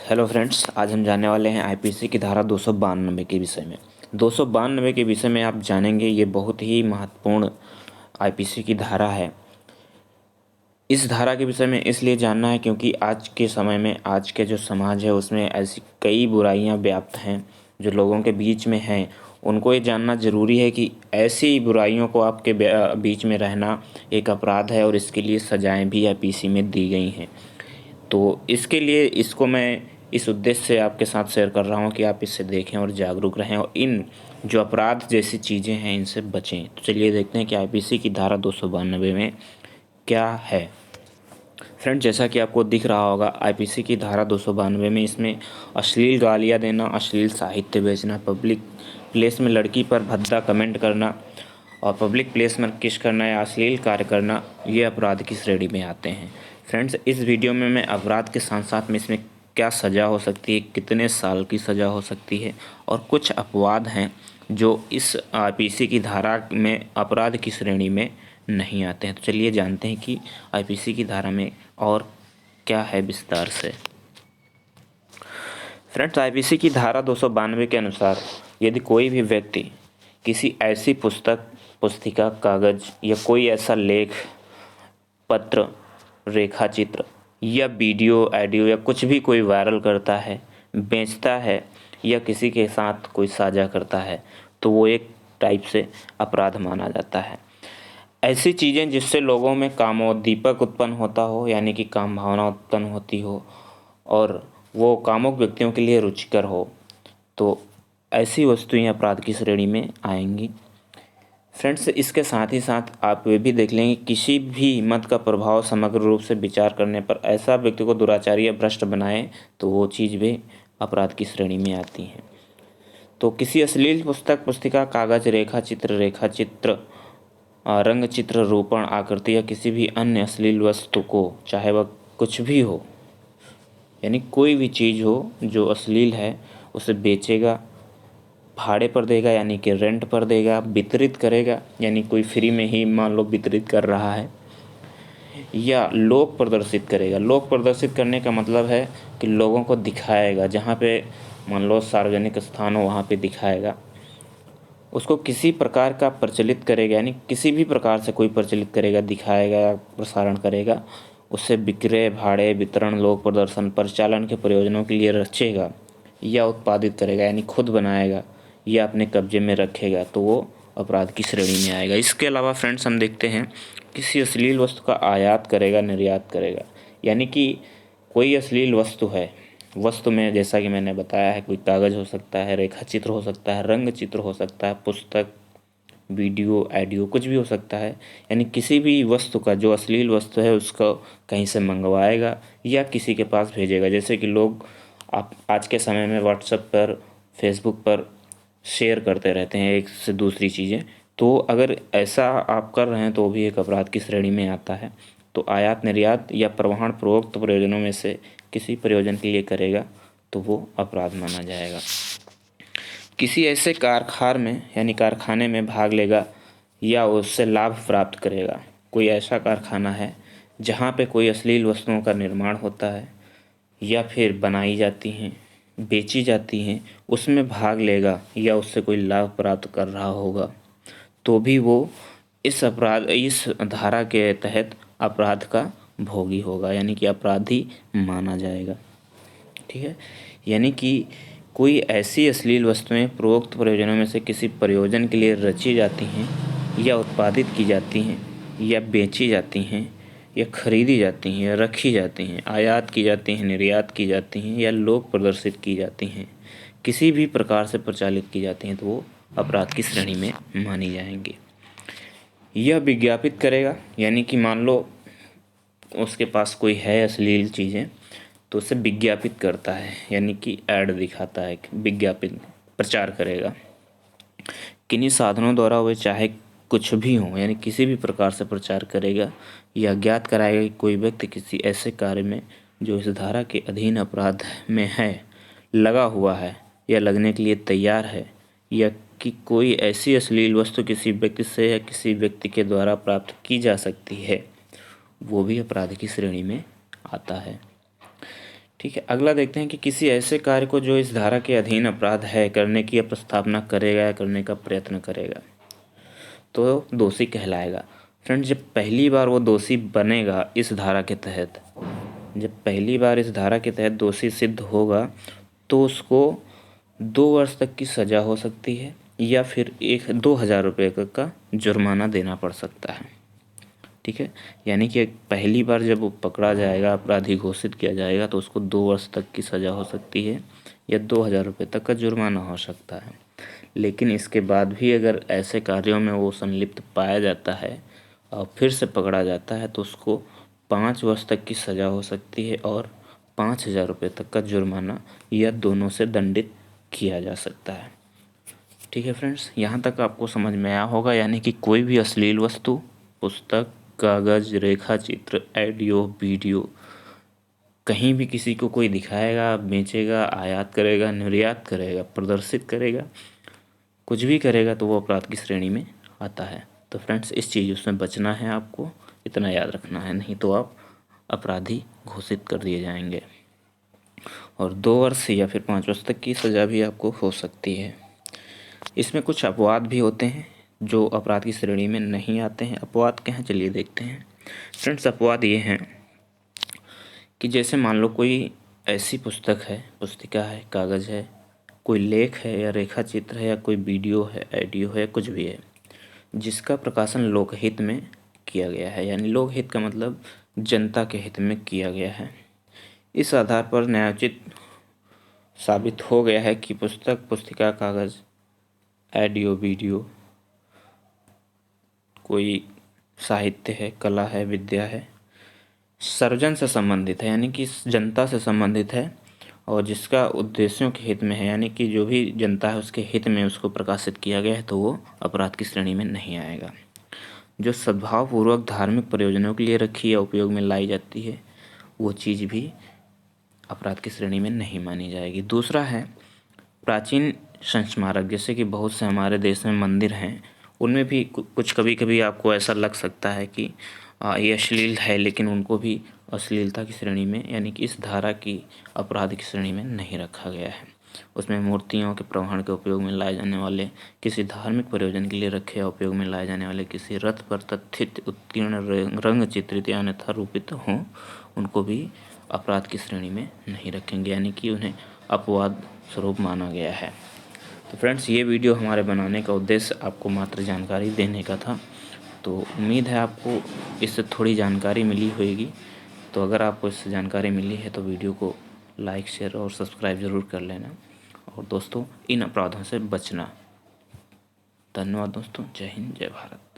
Hello friends, आज हम जानने वाले हैं आईपीसी की धारा 292 के विषय में। 292 के विषय में आप जानेंगे, ये बहुत ही महत्वपूर्ण आईपीसी की धारा है। इस धारा के विषय में इसलिए जानना है क्योंकि आज के समय में, आज के जो समाज है उसमें ऐसी कई बुराइयां व्याप्त हैं जो लोगों के बीच में हैं। उनको ये जानना ज़रूरी है कि ऐसी बुराइयों को आपके बीच में रहना एक अपराध है और इसके लिए सजाएं भी आईपीसी में दी गई हैं। तो इसके लिए इसको मैं इस उद्देश्य से आपके साथ शेयर कर रहा हूँ कि आप इससे देखें और जागरूक रहें और इन जो अपराध जैसी चीज़ें हैं इनसे बचें। तो चलिए देखते हैं कि आईपीसी की धारा 292 में क्या है। फ्रेंड, जैसा कि आपको दिख रहा होगा, आईपीसी की धारा 292 में इसमें अश्लील गालियाँ देना, अश्लील साहित्य बेचना, पब्लिक प्लेस में लड़की पर भद्दा कमेंट करना और पब्लिक प्लेस में किस करना या अश्लील कार्य करना, ये अपराध की श्रेणी में आते हैं। फ्रेंड्स, इस वीडियो में मैं अपराध के साथ साथ में इसमें क्या सज़ा हो सकती है, कितने साल की सज़ा हो सकती है और कुछ अपवाद हैं जो इस आईपीसी की धारा में अपराध की श्रेणी में नहीं आते हैं। तो चलिए जानते हैं कि आईपीसी की धारा में और क्या है विस्तार से। फ्रेंड्स, आईपीसी की धारा 292 के अनुसार यदि कोई भी व्यक्ति किसी ऐसी पुस्तक, पुस्तिका, कागज़ या कोई ऐसा लेख, पत्र, रेखाचित्र या वीडियो, ऑडियो या कुछ भी कोई वायरल करता है, बेचता है या किसी के साथ कोई साझा करता है, तो वो एक टाइप से अपराध माना जाता है। ऐसी चीज़ें जिससे लोगों में कामोद्दीपक उत्पन्न होता हो, यानी कि काम भावना उत्पन्न होती हो और वो कामुक व्यक्तियों के लिए रुचिकर हो, तो ऐसी वस्तुएं अपराध की श्रेणी में आएंगी। फ्रेंड्स, इसके साथ ही साथ आप ये भी देख लेंगे, किसी भी मत का प्रभाव समग्र रूप से विचार करने पर ऐसा व्यक्ति को दुराचारी या भ्रष्ट बनाए तो वो चीज़ भी अपराध की श्रेणी में आती है। तो किसी अश्लील पुस्तक, पुस्तिका, कागज, रेखाचित्र, रंग चित्र, रूपण, आकृति या किसी भी अन्य अश्लील वस्तु को, चाहे वह कुछ भी हो, यानी कोई भी चीज़ हो जो अश्लील है, उसे बेचेगा, भाड़े पर देगा यानी कि रेंट पर देगा, वितरित करेगा यानी कोई फ्री में ही मान लो वितरित कर रहा है, या लोक प्रदर्शित करेगा। लोक प्रदर्शित करने का मतलब है कि लोगों को दिखाएगा, जहाँ पे मान लो सार्वजनिक स्थान हो वहाँ पे दिखाएगा, उसको किसी प्रकार का प्रचलित करेगा, यानी किसी भी प्रकार से कोई प्रचलित करेगा, दिखाएगा या प्रसारण करेगा, उससे विक्रय, भाड़े, वितरण, लोक प्रदर्शन, परिचालन के प्रयोजनों के लिए रचेगा या उत्पादित करेगा, यानी खुद बनाएगा या अपने कब्जे में रखेगा, तो वो अपराध की श्रेणी में आएगा। इसके अलावा फ्रेंड्स, हम देखते हैं किसी अश्लील वस्तु का आयात करेगा, निर्यात करेगा, यानी कि कोई अश्लील वस्तु है, वस्तु में जैसा कि मैंने बताया है, कोई कागज़ हो सकता है, रेखा चित्र हो सकता है, रंग चित्र हो सकता है, पुस्तक, वीडियो, ऑडियो, कुछ भी हो सकता है, यानी किसी भी वस्तु का जो अश्लील वस्तु है उसको कहीं से मंगवाएगा या किसी के पास भेजेगा। जैसे कि लोग आप आज के समय में व्हाट्सएप पर, फेसबुक पर शेयर करते रहते हैं एक से दूसरी चीज़ें, तो अगर ऐसा आप कर रहे हैं तो भी एक अपराध की श्रेणी में आता है। तो आयात, निर्यात या परिवहन पूर्वोक्त प्रयोजनों में से किसी प्रयोजन के लिए करेगा तो वो अपराध माना जाएगा। किसी ऐसे कारखार में यानी कारखाने में भाग लेगा या उससे लाभ प्राप्त करेगा। कोई ऐसा कारखाना है जहाँ पे कोई अश्लील वस्तुओं का निर्माण होता है या फिर बनाई जाती हैं, बेची जाती हैं, उसमें भाग लेगा या उससे कोई लाभ प्राप्त कर रहा होगा, तो भी वो इस धारा के तहत अपराध का भोगी होगा, यानी कि अपराधी माना जाएगा। ठीक है, यानी कि कोई ऐसी अश्लील वस्तुएं पूर्वोक्त प्रयोजनों में से किसी प्रयोजन के लिए रची जाती हैं या उत्पादित की जाती हैं या बेची जाती हैं या खरीदी जाती हैं या रखी जाती हैं, आयात की जाती हैं, निर्यात की जाती हैं या लोक प्रदर्शित की जाती हैं, किसी भी प्रकार से प्रचालित की जाती हैं, तो वो अपराध की श्रेणी में मानी जाएंगी। यह विज्ञापित करेगा, यानी कि मान लो उसके पास कोई है अश्लील चीज़ें तो उसे विज्ञापित करता है, यानी कि ऐड दिखाता है, विज्ञापित प्रचार करेगा। किन्हीं साधनों द्वारा वे चाहे कुछ भी हो, यानी किसी भी प्रकार से प्रचार करेगा या ज्ञात कराएगा कि कोई व्यक्ति किसी ऐसे कार्य में जो इस धारा के अधीन अपराध में है लगा हुआ है या लगने के लिए तैयार है, या कि कोई ऐसी अश्लील वस्तु किसी व्यक्ति से या किसी व्यक्ति के द्वारा प्राप्त की जा सकती है, वो भी अपराध की श्रेणी में आता है। ठीक है, अगला देखते हैं कि किसी ऐसे कार्य को जो इस धारा के अधीन अपराध है करने की प्रस्तावना करेगा या करने का प्रयत्न करेगा तो दोषी कहलाएगा। फ्रेंड्स, जब पहली बार वो दोषी बनेगा इस धारा के तहत, जब पहली बार इस धारा के तहत दोषी सिद्ध होगा तो उसको 2 वर्ष तक की सज़ा हो सकती है या फिर 2,000 रुपये का जुर्माना देना पड़ सकता है। ठीक है, यानी कि पहली बार जब वो पकड़ा जाएगा, अपराधी घोषित किया जाएगा तो उसको 2 वर्ष तक की सज़ा हो सकती है या 2,000 रुपये तक का जुर्माना हो सकता है। लेकिन इसके बाद भी अगर ऐसे कार्यों में वो संलिप्त पाया जाता है और फिर से पकड़ा जाता है तो उसको 5 वर्ष तक की सज़ा हो सकती है और 5,000 रुपये तक का जुर्माना या दोनों से दंडित किया जा सकता है। ठीक है फ्रेंड्स, यहाँ तक आपको समझ में आया होगा। यानी कि कोई भी अश्लील वस्तु, पुस्तक, कागज़, रेखा चित्र, ऑडियो, वीडियो कहीं भी किसी को कोई दिखाएगा, बेचेगा, आयात करेगा, निर्यात करेगा, प्रदर्शित करेगा, कुछ भी करेगा तो वो अपराध की श्रेणी में आता है। तो फ्रेंड्स, इस चीज़ों से बचना है आपको, इतना याद रखना है, नहीं तो आप अपराधी घोषित कर दिए जाएंगे और 2 वर्ष या फिर 5 वर्ष तक की सज़ा भी आपको हो सकती है। इसमें कुछ अपवाद भी होते हैं जो अपराध की श्रेणी में नहीं आते हैं। अपवाद क्या हैं, चलिए देखते हैं। फ्रेंड्स, अपवाद ये हैं कि जैसे मान लो कोई ऐसी पुस्तक है, पुस्तिका है, कागज़ है, कोई लेख है या रेखा चित्र है या कोई वीडियो है, ऑडियो है, कुछ भी है जिसका प्रकाशन लोकहित में किया गया है। यानी लोकहित का मतलब जनता के हित में किया गया है। इस आधार पर न्यायोचित साबित हो गया है कि पुस्तक, पुस्तिका, कागज़, ऑडियो, वीडियो कोई साहित्य है, कला है, विद्या है, सर्वजन से संबंधित है, यानी कि जनता से संबंधित है और जिसका उद्देश्यों के हित में है, यानी कि जो भी जनता है उसके हित में उसको प्रकाशित किया गया है, तो वो अपराध की श्रेणी में नहीं आएगा। जो सद्भावपूर्वक धार्मिक प्रयोजनों के लिए रखी या उपयोग में लाई जाती है वो चीज़ भी अपराध की श्रेणी में नहीं मानी जाएगी। दूसरा है प्राचीन संस्मारक, जैसे कि बहुत से हमारे देश में मंदिर हैं, उनमें भी कुछ कभी कभी आपको ऐसा लग सकता है कि ये अश्लील है, लेकिन उनको भी अश्लीलता की श्रेणी में, यानी कि इस धारा की अपराध की श्रेणी में नहीं रखा गया है। उसमें मूर्तियों के प्रवहन के उपयोग में लाए जाने वाले, किसी धार्मिक प्रयोजन के लिए रखे या उपयोग में लाए जाने वाले किसी रथ पर तथित उत्कीर्ण रंग चित्रित या अन्यथा रूपित हों, उनको भी अपराध की श्रेणी में नहीं रखेंगे, यानी कि उन्हें अपवाद स्वरूप माना गया है। तो फ्रेंड्स, ये वीडियो हमारे बनाने का उद्देश्य आपको मात्र जानकारी देने का था। तो उम्मीद है आपको इससे थोड़ी जानकारी मिली होगी। तो अगर आपको इससे जानकारी मिली है तो वीडियो को लाइक, शेयर और सब्सक्राइब ज़रूर कर लेना और दोस्तों इन अपराधों से बचना। धन्यवाद दोस्तों, जय हिंद, जय भारत।